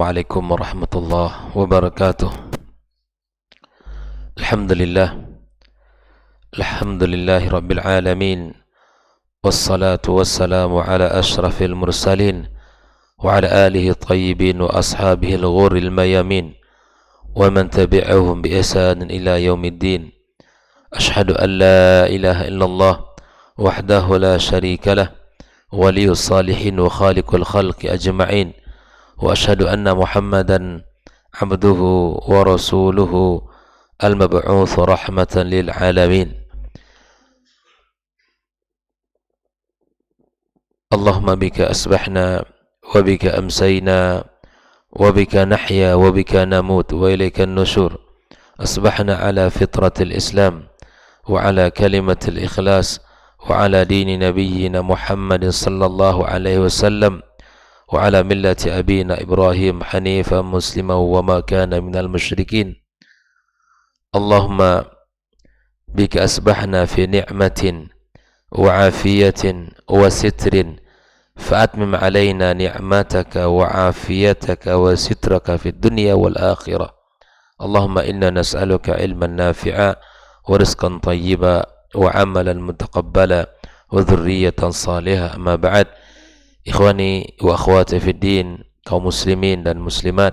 Assalamualaikum warahmatullahi wabarakatuh. Alhamdulillahi rabbil alamin. Wassalatu wassalamu ala ashrafil mursalin wa ala alihi tayyibin wa ashabihi al-ghurril mayamin wa man tabi'ahum bi ihsanin ila yaumiddin. Ashhadu an la ilaha illallah wahdahu la sharika lah, waliyus salihin wa khaliqul khalqi ajma'in. وأشهد أن محمدا عبده ورسوله المبعوث رحمة للعالمين. اللهم بك أصبحنا وبك أمسينا وبك نحيا وبك نموت وإليك النشور. أصبحنا على فطرة الإسلام وعلى كلمة الإخلاص وعلى دين نبينا محمد صلى الله عليه وسلم وعلى ملة أبينا إبراهيم حنيفا مسلما وما كان من المشركين. اللهم بك أصبحنا في نعمة وعافية وستر فأتمم علينا نعمتك وعافيتك وسترك في الدنيا والآخرة. اللهم إنا نسألك علما نافعا ورزقا طيبا وعملا متقبلا وذرية صالحة. أما بعد, ikhwani wa akhwati fiddin, kaum muslimin dan muslimat,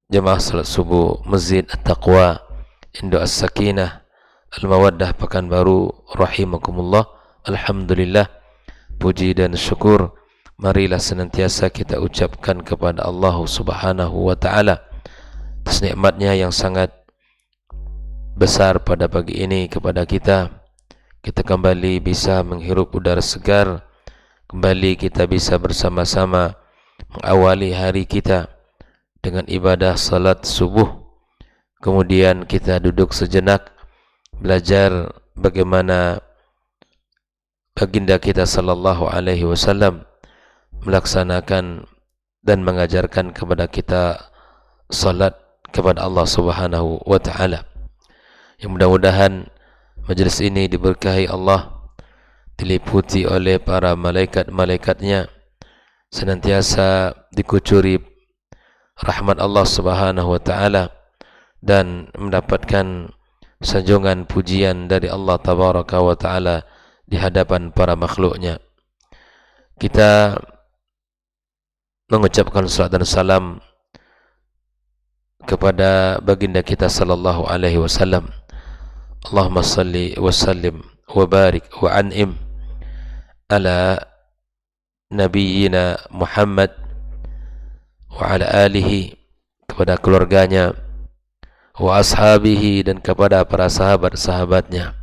jemaah salat subuh Masjid At-Taqwa Indo As-Sakinah Al-Mawaddah Pekanbaru rahimakumullah. Alhamdulillah, puji dan syukur marilah senantiasa kita ucapkan kepada Allah Subhanahu wa taala atas nikmatnya yang sangat besar pada pagi ini kepada kita. Kita kembali bisa menghirup udara segar, kembali kita bisa bersama-sama mengawali hari kita dengan ibadah salat subuh. Kemudian kita duduk sejenak belajar bagaimana baginda kita sallallahu alaihi wasallam melaksanakan dan mengajarkan kepada kita salat kepada Allah Subhanahu wa taala. Yang mudah-mudahan majlis ini diberkahi Allah, diliputi oleh para malaikat-malaikatnya, senantiasa dikucuri rahmat Allah Subhanahu wa taala dan mendapatkan sanjungan pujian dari Allah Tabaraka wa taala di hadapan para makhluknya. Kita mengucapkan salat dan salam kepada baginda kita sallallahu alaihi wasallam. Allahumma salli wa sallim wa barik wa an'im ala nabiyyina Muhammad wa ala alihi, kepada keluarganya, wa ashabihi, dan kepada para sahabat-sahabatnya,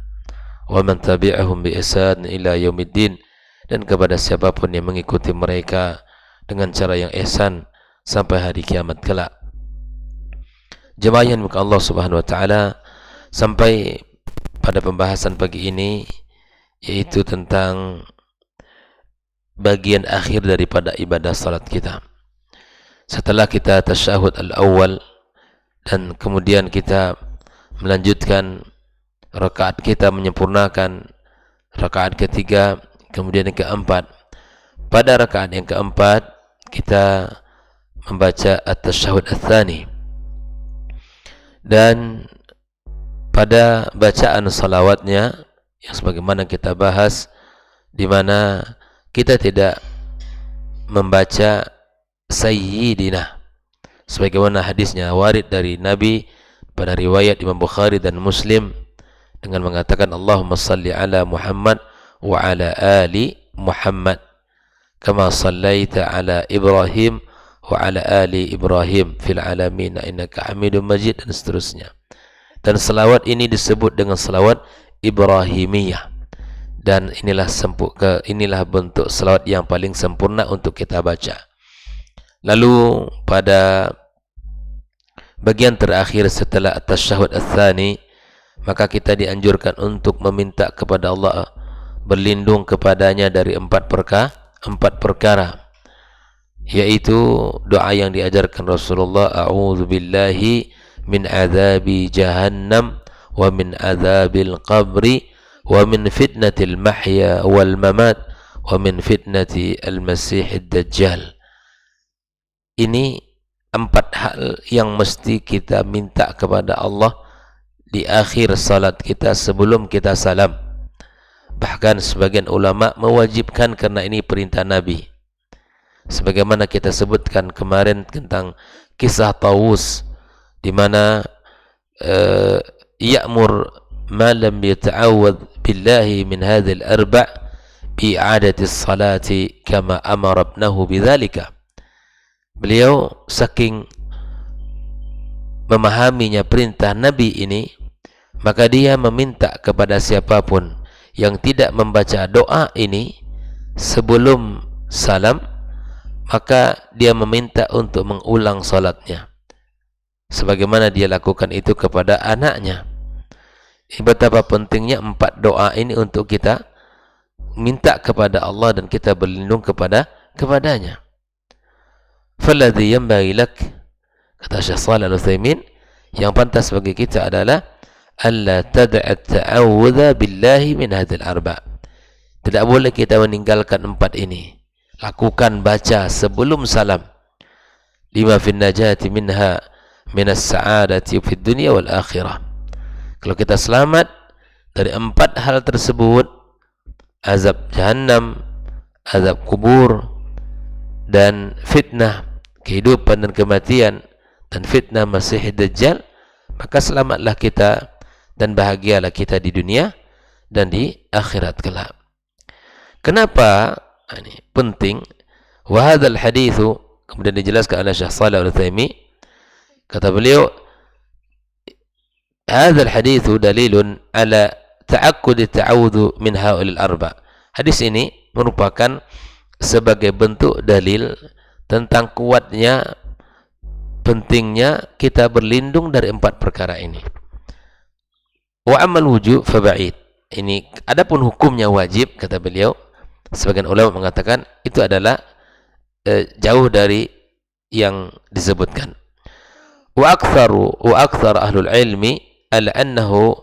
wa man tabi'ahum bi ihsan ila yaumiddin, dan kepada siapapun yang mengikuti mereka dengan cara yang ihsan sampai hari kiamat kelak. Jemaah yang dimuliakan Allah Subhanahu wa taala, sampai pada pembahasan pagi ini, yaitu tentang bagian akhir daripada ibadah salat kita. Setelah kita tasyahud al-awwal dan kemudian kita melanjutkan rakaat kita, menyempurnakan rakaat ketiga, kemudian yang keempat. Pada rakaat yang keempat kita membaca at-tasyahud ats-tsani, dan pada bacaan salawatnya yang sebagaimana kita bahas, di mana kita tidak membaca sayyidina sebagaimana hadisnya warid dari Nabi pada riwayat Imam Bukhari dan Muslim dengan mengatakan Allahumma salli ala Muhammad wa ala ali Muhammad kama sallaita ala Ibrahim wa ala ali Ibrahim fil alamin innaka Hamidum Majid, dan seterusnya. Dan selawat ini disebut dengan selawat Ibrahimiyah, dan inilah bentuk selawat yang paling sempurna untuk kita baca. Lalu pada bagian terakhir setelah at-tasyahud ats-tsani, maka kita dianjurkan untuk meminta kepada Allah, berlindung kepadanya dari empat perkara, yaitu doa yang diajarkan Rasulullah, a'udzubillahi min azabi jahannam wa min azabil qabri wa min fitnatil mahya wal mamat wa min fitnati al-masih ad-dajjal. Ini 4 hal yang mesti kita minta kepada Allah di akhir salat kita sebelum kita salam. Bahkan sebagian ulama mewajibkan karena ini perintah Nabi. Sebagaimana kita sebutkan kemarin tentang kisah Tawus, di mana ya'mur ma lam yata'awwadh billahi min hadhil arba' bi'adati salati kama amara ibnahu bidzalika. Beliau saking memahaminya perintah Nabi ini, maka dia meminta kepada siapapun yang tidak membaca doa ini sebelum salam, maka dia meminta untuk mengulang salatnya sebagaimana dia lakukan itu kepada anaknya. Betapa pentingnya 4 doa ini untuk kita minta kepada Allah dan kita berlindung kepadanya. Falladhi yanbaghi lak, kata Syekh Shalih Al-Utsaimin, yang pantas bagi kita adalah alla tad'a ta'awudha billahi min hadzal arba'. Tidak boleh kita meninggalkan 4 ini. Lakukan, baca sebelum salam. Lima fin najati minha minas sa'adati fid dunya wal akhirah. Kalau kita selamat dari 4 hal tersebut, azab jahannam, azab kubur, dan fitnah kehidupan dan kematian, dan fitnah Masih Dajjal, maka selamatlah kita dan bahagialah kita di dunia dan di akhirat kelak. Kenapa ini penting? Wa hadzal haditsu, kemudian dijelaskan oleh Syekh Shalih Al-Utsaimin, kata beliau, hadzal haditsu dalilun ala ta'akkud ta'awudhu min haulil arba'. Hadis ini merupakan sebagai bentuk dalil tentang kuatnya, pentingnya kita berlindung dari 4 perkara ini. Wa amal wujub fa ba'id. Ini adapun hukumnya wajib, kata beliau, sebagian ulama mengatakan itu adalah jauh dari yang disebutkan. Wa akthar ahlul ilmi ala annahu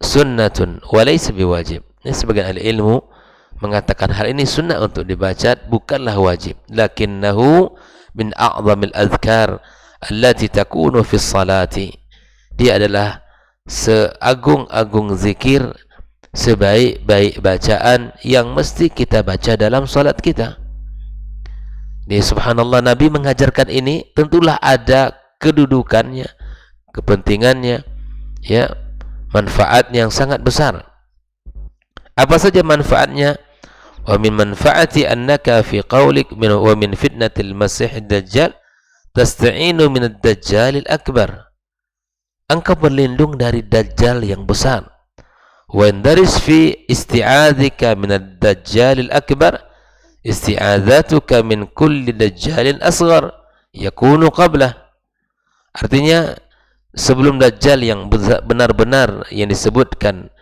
sunnatun wa laysa biwajib. Ini sebagian ahli ilmu mengatakan hal ini sunnah untuk dibaca, bukanlah wajib. Lakinnahu min a'zamil azkar allati takunu fi salati. Dia adalah seagung-agung zikir, sebaik-baik bacaan yang mesti kita baca dalam salat kita. Ini subhanallah, Nabi mengajarkan ini, tentulah ada kedudukannya, kepentingannya, ya, manfaatnya yang sangat besar. Apa saja manfaatnya? Wa min manfaati annaka fi qawlik wa min fitnatil masih dajjal tasta'inu min ad-dajjalil akbar. Engkau berlindung dari dajjal yang besar. Wa indaris fi isti'adzika min ad-dajjalil akbar isti'adzatuka min kulli dajjalin asghar yakunu qablah. Artinya, sebelum dajjal yang benar-benar yang disebutkan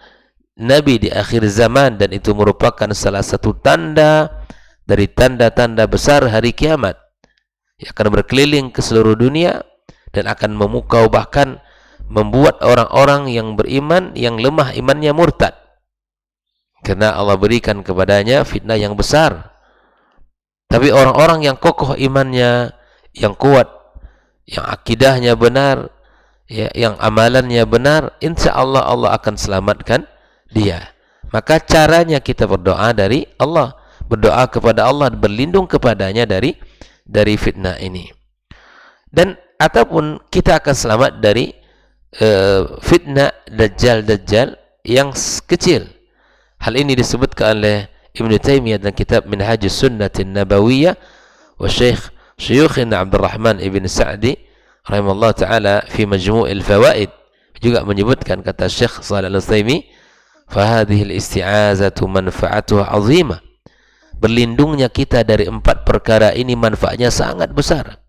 Nabi di akhir zaman, dan itu merupakan salah satu tanda dari tanda-tanda besar hari kiamat, yang akan berkeliling ke seluruh dunia dan akan memukau, bahkan membuat orang-orang yang beriman yang lemah imannya murtad, karena Allah berikan kepadanya fitnah yang besar. Tapi orang-orang yang kokoh imannya, yang kuat, yang akidahnya benar, ya, yang amalannya benar, insya Allah Allah akan selamatkan dia. Maka caranya kita berdoa dari Allah, berdoa kepada Allah, berlindung kepadanya dari fitnah ini. Dan ataupun kita akan selamat dari fitnah dajjal yang kecil. Hal ini disebutkan oleh Ibnu Taimiyah dalam kitab Minhajus Sunnatin Nabawiyah, wa Syuyukhina Abdul Rahman ibn Sa'di rahimahullah ta'ala fi Majmu'il Fawaid juga menyebutkan, kata Syekh Shalih Al-Utsaimin, fahadhil isti'azatu manfa'atuha 'azimah. Berlindungnya kita dari 4 perkara ini manfaatnya sangat besar.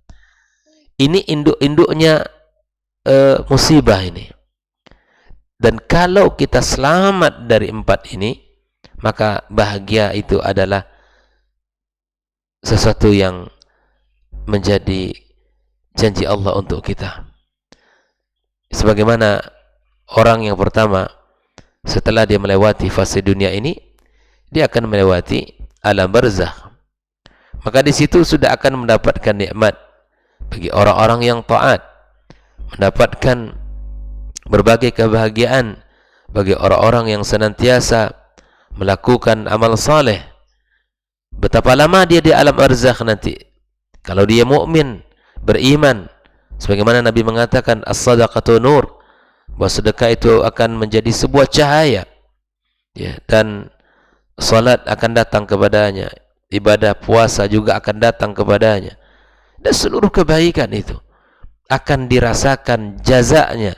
Ini induk-induknya musibah ini. Dan kalau kita selamat dari 4 ini, maka bahagia itu adalah sesuatu yang menjadi janji Allah untuk kita. Sebagaimana orang yang pertama, setelah dia melewati fase dunia ini, dia akan melewati alam barzakh. Maka di situ sudah akan mendapatkan nikmat bagi orang-orang yang taat, mendapatkan berbagai kebahagiaan bagi orang-orang yang senantiasa melakukan amal saleh. Betapa lama dia di alam barzakh nanti kalau dia mukmin, beriman, sebagaimana Nabi mengatakan as-sadaqatu nur, bahwa sedekah itu akan menjadi sebuah cahaya, ya, dan salat akan datang kepadanya, ibadah puasa juga akan datang kepadanya, dan seluruh kebaikan itu akan dirasakan jazanya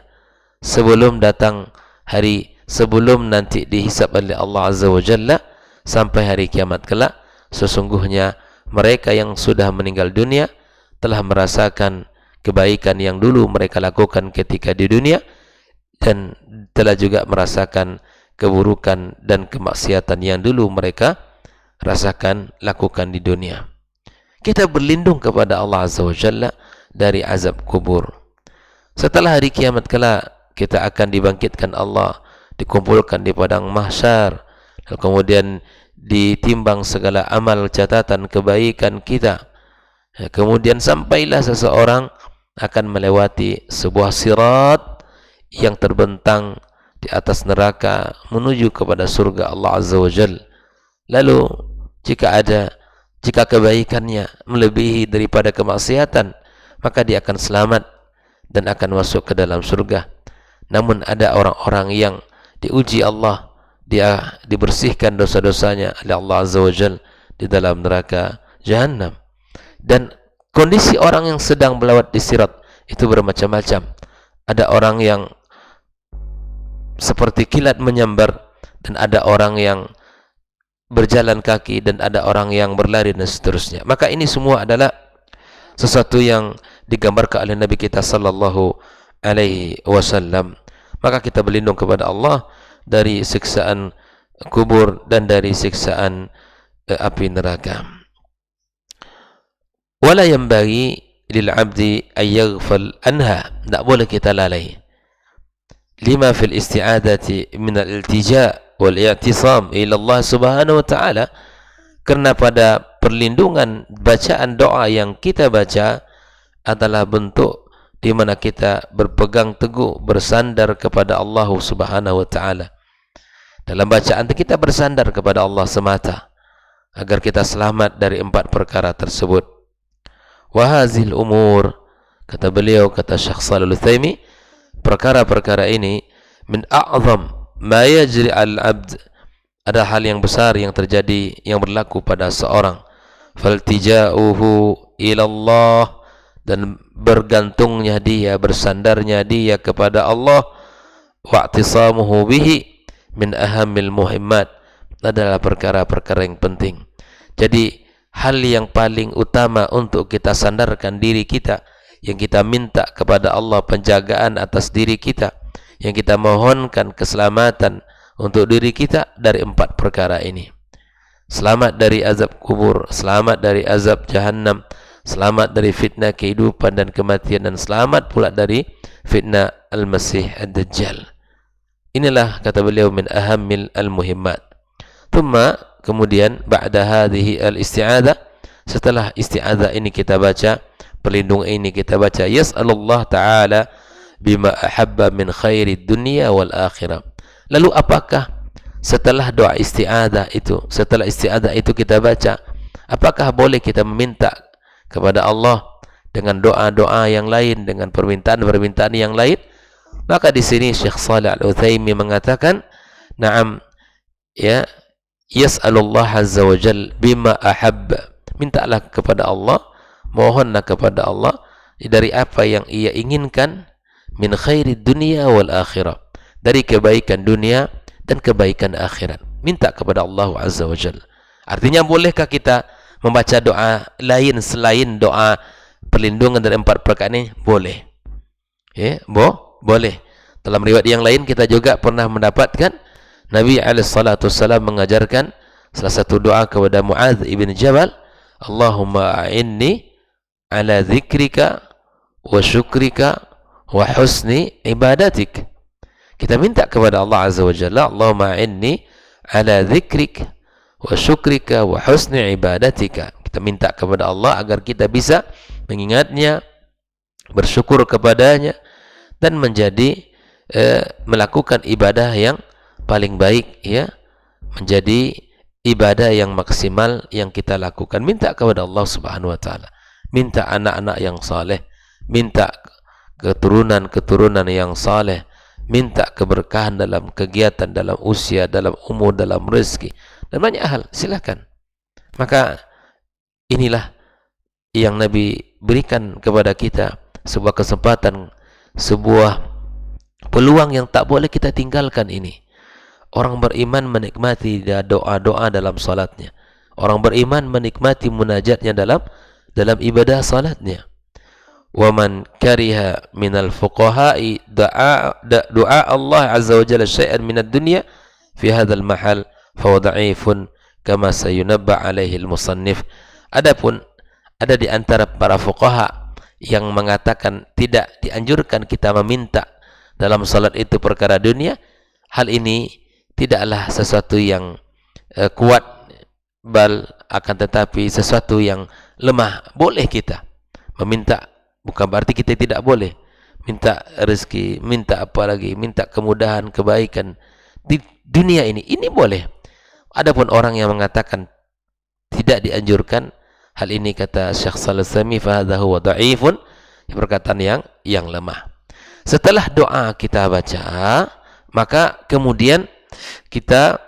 sebelum datang hari, sebelum nanti dihisab oleh Allah Azza wa Jalla sampai hari kiamat kelak. Sesungguhnya mereka yang sudah meninggal dunia telah merasakan kebaikan yang dulu mereka lakukan ketika di dunia, dan telah juga merasakan keburukan dan kemaksiatan yang dulu mereka rasakan lakukan di dunia. Kita berlindung kepada Allah Azza wa Jalla dari azab kubur. Setelah hari kiamat kelak, kita akan dibangkitkan Allah, dikumpulkan di padang mahsyar, dan kemudian ditimbang segala amal catatan kebaikan kita. Kemudian sampailah seseorang akan melewati sebuah sirat yang terbentang di atas neraka menuju kepada surga Allah Azza wa Jalla. Lalu jika kebaikannya melebihi daripada kemaksiatan, maka dia akan selamat dan akan masuk ke dalam surga. Namun ada orang-orang yang diuji Allah, dia dibersihkan dosa-dosanya oleh Allah Azza wa Jalla di dalam neraka Jahannam. Dan kondisi orang yang sedang melewat di sirat itu bermacam-macam. Ada orang yang seperti kilat menyambar, dan ada orang yang berjalan kaki, dan ada orang yang berlari, dan seterusnya. Maka ini semua adalah sesuatu yang digambarkan oleh Nabi kita sallallahu alaihi wasallam. Maka kita berlindung kepada Allah dari siksaan kubur dan dari siksaan api neraka. Wala yanbaghi lil 'abdi an yaghfal anha, tak boleh kita lalai. Lima fil isti'adati min al-iltija' wal i'tisam ila Allah Subhanahu wa ta'ala, karena pada perlindungan bacaan doa yang kita baca adalah bentuk di mana kita berpegang teguh, bersandar kepada Allah Subhanahu wa ta'ala. Dalam bacaan kita bersandar kepada Allah semata agar kita selamat dari 4 perkara tersebut. Wa hazil umur, kata beliau, kata Syekh Shalih Al-Utsaimin, perkara-perkara ini min a'zam ma yajri al-'abd, ada hal yang besar yang terjadi, yang berlaku pada seorang. Faltija'uhu ila Allah, dan bergantungnya dia, bersandarnya dia kepada Allah. Wa'tisamuhu bihi min ahamil muhimmat, adalah perkara-perkara yang penting. Jadi hal yang paling utama untuk kita sandarkan diri kita, yang kita minta kepada Allah penjagaan atas diri kita, yang kita mohonkan keselamatan untuk diri kita dari 4 perkara ini. Selamat dari azab kubur, selamat dari azab jahannam, selamat dari fitnah kehidupan dan kematian, dan selamat pula dari fitnah al-Masih ad-Dajjal. Inilah, kata beliau, min ahammil al-muhimmat. Thumma, kemudian, ba'da hadhihi al-isti'adah, setelah isti'adah ini kita baca, perlindungan ini kita baca, yas'alullah ta'ala bima ahabba min khairi dunia wal akhirah. Lalu apakah setelah doa isti'adah itu, setelah isti'adah itu kita baca, apakah boleh kita meminta kepada Allah dengan doa-doa yang lain, dengan permintaan-permintaan yang lain? Maka di sini Syekh Shalih Al-Utsaimin mengatakan, na'am, ya, yas'alullah azza wa jalla bima ahabba, mintalah kepada Allah, mohonlah kepada Allah dari apa yang ia inginkan, min khairi dunia wal akhirah, dari kebaikan dunia dan kebaikan akhirat. Minta kepada Allah Azza wa Jalla. Artinya, bolehkah kita membaca doa lain selain doa perlindungan dari 4 perkara ini? Boleh. Ya, boleh. Dalam riwayat yang lain kita juga pernah mendapatkan Nabi SAW mengajarkan salah satu doa kepada Mu'adz ibn Jabal, Allahumma a'inni ala dzikrika wa syukrika wa husni ibadatik. Kita minta kepada Allah Azza wa Jalla, Allahumma a'inni ala dzikrik wa syukrika wa husni ibadatika. Kita minta kepada Allah agar kita bisa mengingatnya, bersyukur kepadanya, dan menjadi melakukan ibadah yang paling baik, ya, menjadi ibadah yang maksimal yang kita lakukan. Minta kepada Allah Subhanahu wa taala, minta anak-anak yang saleh, minta keturunan-keturunan yang saleh, minta keberkahan dalam kegiatan, dalam usia, dalam umur, dalam rezeki, dan banyak hal. Silakan. Maka inilah yang Nabi berikan kepada kita, sebuah kesempatan, sebuah peluang yang tak boleh kita tinggalkan ini. Orang beriman menikmati doa-doa dalam salatnya. Orang beriman menikmati munajatnya dalam ibadah salatnya. Wa man kariha minal fuqaha'i du'a Allah azza wa jalla syai'an minad dunya fi hadzal mahal fa huwa dha'ifun kama sayunabba alaihi al-musannif. Adapun ada di antara para fuqaha yang mengatakan tidak dianjurkan kita meminta dalam salat itu perkara dunia. Hal ini tidaklah sesuatu yang kuat, bal akan tetapi sesuatu yang lemah. Boleh kita meminta, bukan berarti kita tidak boleh minta rezeki, minta apa lagi, minta kemudahan, kebaikan di dunia ini boleh. Adapun orang yang mengatakan tidak dianjurkan, hal ini kata Syekh Shalih Al-Utsaimin fa hadza huwa dha'ifun, perkataan yang lemah. Setelah doa kita baca, maka kemudian kita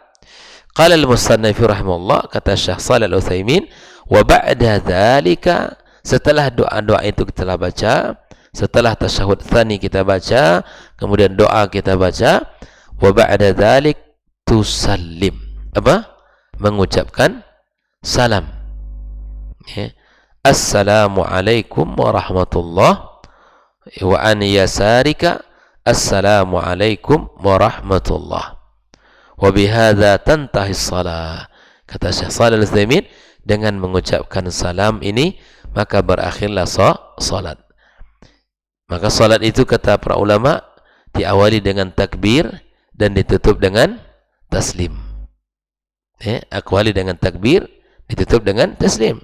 qala al-musannif rahimahullah, kata Syekh Shalih Al-Utsaimin, wa ba'da dzalika, setelah doa-doa itu kita baca, setelah tasyahud tsani kita baca, kemudian doa kita baca, wa ba'da dzalik tusallim, apa? Mengucapkan salam, ya. Assalamualaikum warahmatullahi wa an yasarika assalamualaikum warahmatullahi wa bihadza tantahi shalah. Kata Syekh Shalih Al-Utsaimin, dengan mengucapkan salam ini maka berakhirlah salat. Maka salat itu kata para ulama diawali dengan takbir dan ditutup dengan taslim. Awali dengan takbir, ditutup dengan taslim.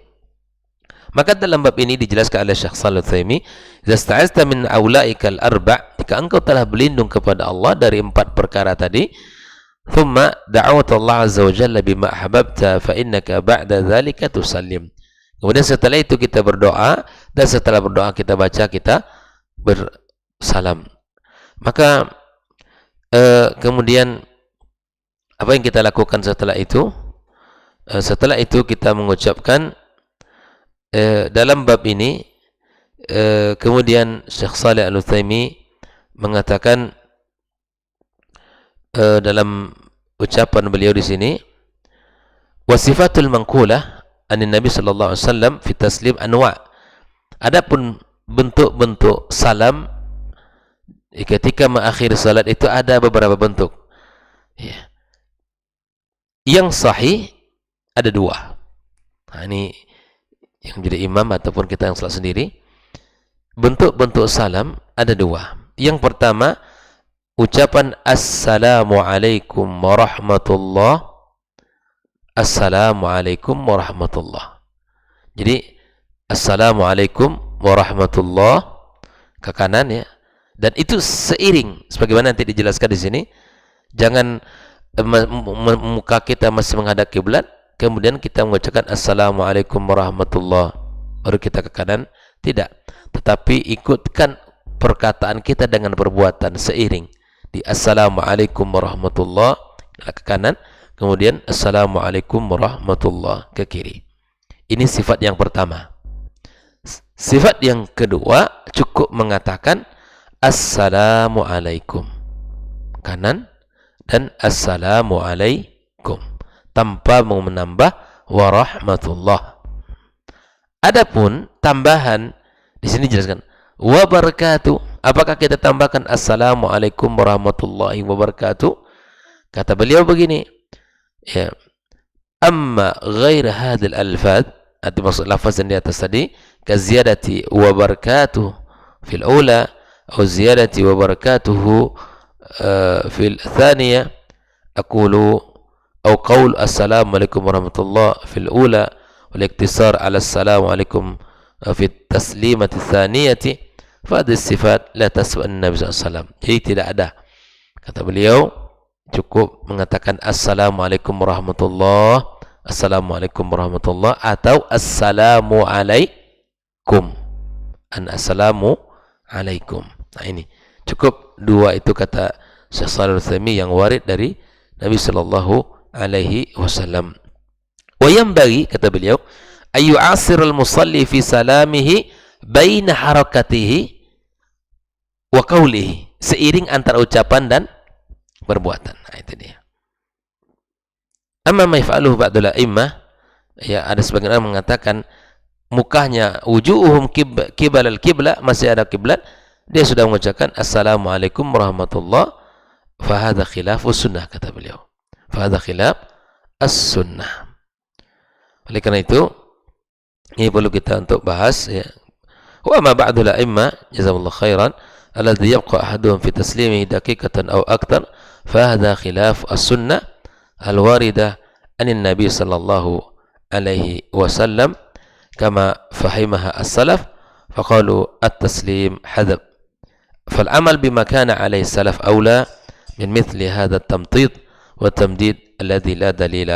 Maka dalam bab ini dijelaskan oleh Syekh Shalih Al-Utsaimin, "Idza sta'azta min aulaikal arba'", jika engkau telah berlindung kepada Allah dari 4 perkara tadi, "Thumma da'awta Allah azza wa jalla bima ahbabta fa innaka ba'da dzalika tusallim." Kemudian setelah itu kita berdoa, dan setelah berdoa kita baca, kita bersalam. Maka kemudian apa yang kita lakukan setelah itu? Setelah itu kita mengucapkan dalam bab ini, kemudian Syekh Shalih Al-Utsaimin mengatakan dalam ucapan beliau di sini, wasifatul manqulah anin Nabi sallallahu alaihi wasallam fi taslim anwa'. Adapun bentuk-bentuk salam ketika mengakhiri salat itu ada beberapa bentuk. Ya. Yang sahih ada 2. Nah, ini yang jadi imam ataupun kita yang salat sendiri. Bentuk-bentuk salam ada 2. Yang pertama, ucapan assalamualaikum warahmatullah. Assalamualaikum warahmatullah. Jadi assalamualaikum warahmatullah ke kanan, ya. Dan itu seiring sebagaimana nanti dijelaskan di sini. Jangan muka kita masih menghadap kiblat, kemudian kita mengucapkan assalamualaikum warahmatullah baru kita ke kanan. Tidak, tetapi ikutkan perkataan kita dengan perbuatan seiring. Di assalamualaikum warahmatullah ke kanan, kemudian assalamualaikum warahmatullah ke kiri. Ini sifat yang pertama. Sifat yang kedua, cukup mengatakan assalamualaikum kanan dan assalamualaikum tanpa menambah warahmatullah. Adapun tambahan di sini jelaskan wabarakatuh. Apakah kita tambahkan assalamualaikum warahmatullahi wabarakatuh? Kata beliau begini, ya, amma ghair hadhil alfaz, arti maksud lafaz yang di atas tadi, ka ziyadati wabarakatuh fil ula atau ziyadati wabarakatuhu fil thaniya, aqulu atau qaul assalamualaikum warahmatullahi fil ula wal iktisar ala assalamualaikum fi taslimati thaniyati Fadhis sifat la tasba'an Nabi SAW. Jadi tidak ada. Kata beliau, cukup mengatakan Assalamualaikum warahmatullahi, Assalamualaikum warahmatullahi, atau Assalamu alaikum. Assalamu alaikum. Nah ini cukup dua itu kata Syekh Shalih Al-Utsaimin yang warid dari Nabi sallallahu alaihi wasallam. Wa yanbaghi, kata beliau, ayu asirul musalli fi salamihi baina harakatihi wa qawlihi, seiring antara ucapan dan perbuatan. Nah itu dia. Amma ma yaf'aluhu ba'dul a'immah, ya ada sebagian orang mengatakan mukanya wujuhum qibal al-qibla, masih ada kiblat, dia sudah mengucapkan Assalamualaikum warahmatullahi, fa hadza khilafus sunnah, kata beliau. Fa hadza khilaf as-sunnah. Oleh karena itu ini perlu kita untuk bahas, ya. Wa ma ba'dul a'imma jazakallahu khairan alladhi yabqa ahaduhum fi taslimihi daqiqatan aw akthar, fa hadha khilaf as-sunnah al-waridah anin nabi sallallahu alaihi wasallam kama fahimaha as-salaf faqalu at-taslim hadab. فالعمل بما كان عليه السلف أولى من مثل هذا التمطيط والتمديد الذي لا دليل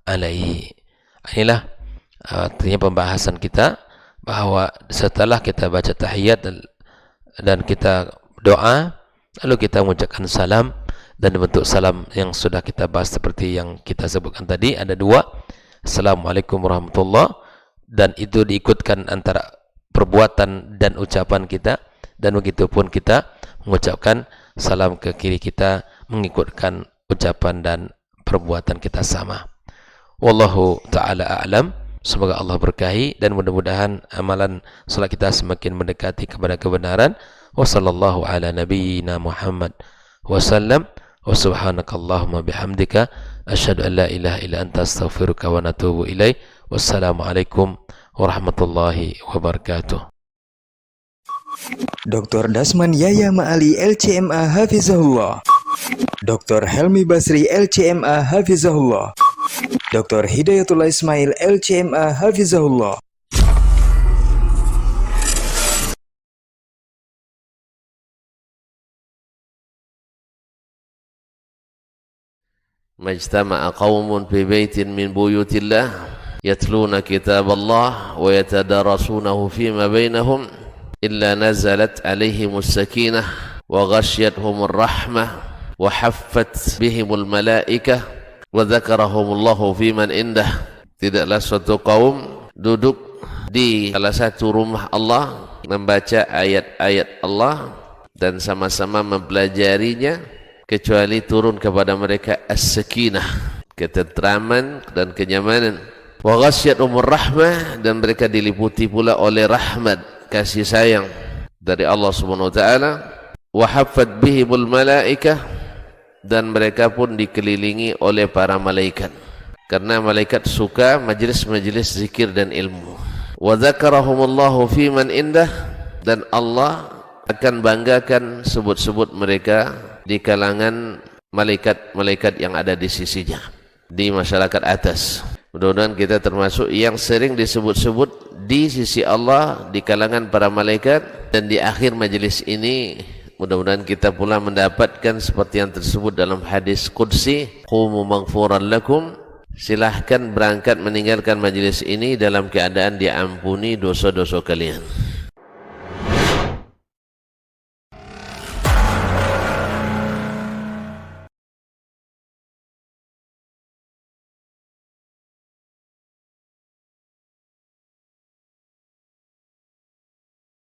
عليه. Inilah artinya pembahasan kita, bahwa setelah kita baca tahiyat dan kita doa, lalu kita mengucapkan salam, dan bentuk salam yang sudah kita bahas seperti yang kita sebutkan tadi ada dua, Assalamualaikum warahmatullahi, dan itu diikutkan antara perbuatan dan ucapan kita, dan begitu pun kita mengucapkan salam ke kiri kita mengikutkan ucapan dan perbuatan kita sama. Wallahu ta'ala a'lam. Semoga Allah berkahi dan mudah-mudahan amalan salat kita semakin mendekati kepada kebenaran. Wa sallallahu ala nabiyyina Muhammad wa sallam. Wa subhanakallahumma bihamdika asyhadu an la ilaha illa anta astaghfiruka wa natubu ilaik. Wassalamualaikum warahmatullahi wabarakatuh. Dr. Dasman Yaya Ma'ali LCMA Hafizahullah, Dr. Helmi Basri LCMA Hafizahullah, Dr. Hidayatullah Ismail LCMA Hafizahullah. Majtama'a qaumun fi baitin min buyutillah yatluna kitaballah wa yatadarasunahu fima bainahum إلا نزلت عليهم السكينة وغشيتهم الرحمة وحفت بهم الملائكة وذكرهم الله في من عنده. Tidaklah suatu kaum duduk di salah satu rumah Allah membaca ayat-ayat Allah dan sama-sama mempelajarinya, kecuali turun kepada mereka as-sakinah, ketentraman dan kenyamanan. Wa ghasyiyatuhumur rahmah, dan mereka diliputi pula oleh rahmat, kasih sayang dari Allah Subhanahu wa taala. Wa haffat bihimul malaikah, dan mereka pun dikelilingi oleh para malaikat, karena malaikat suka majlis-majlis zikir dan ilmu. Wa dzakarahumullahu fi man indah, dan Allah akan banggakan sebut-sebut mereka di kalangan malaikat-malaikat yang ada di sisinya, di masyarakat atas. Mudah-mudahan kita termasuk yang sering disebut-sebut di sisi Allah di kalangan para malaikat, dan di akhir majelis ini mudah-mudahan kita pula mendapatkan seperti yang tersebut dalam hadis qudsi, qumu maghfuran lakum, silahkan berangkat meninggalkan majelis ini dalam keadaan diampuni dosa-dosa kalian.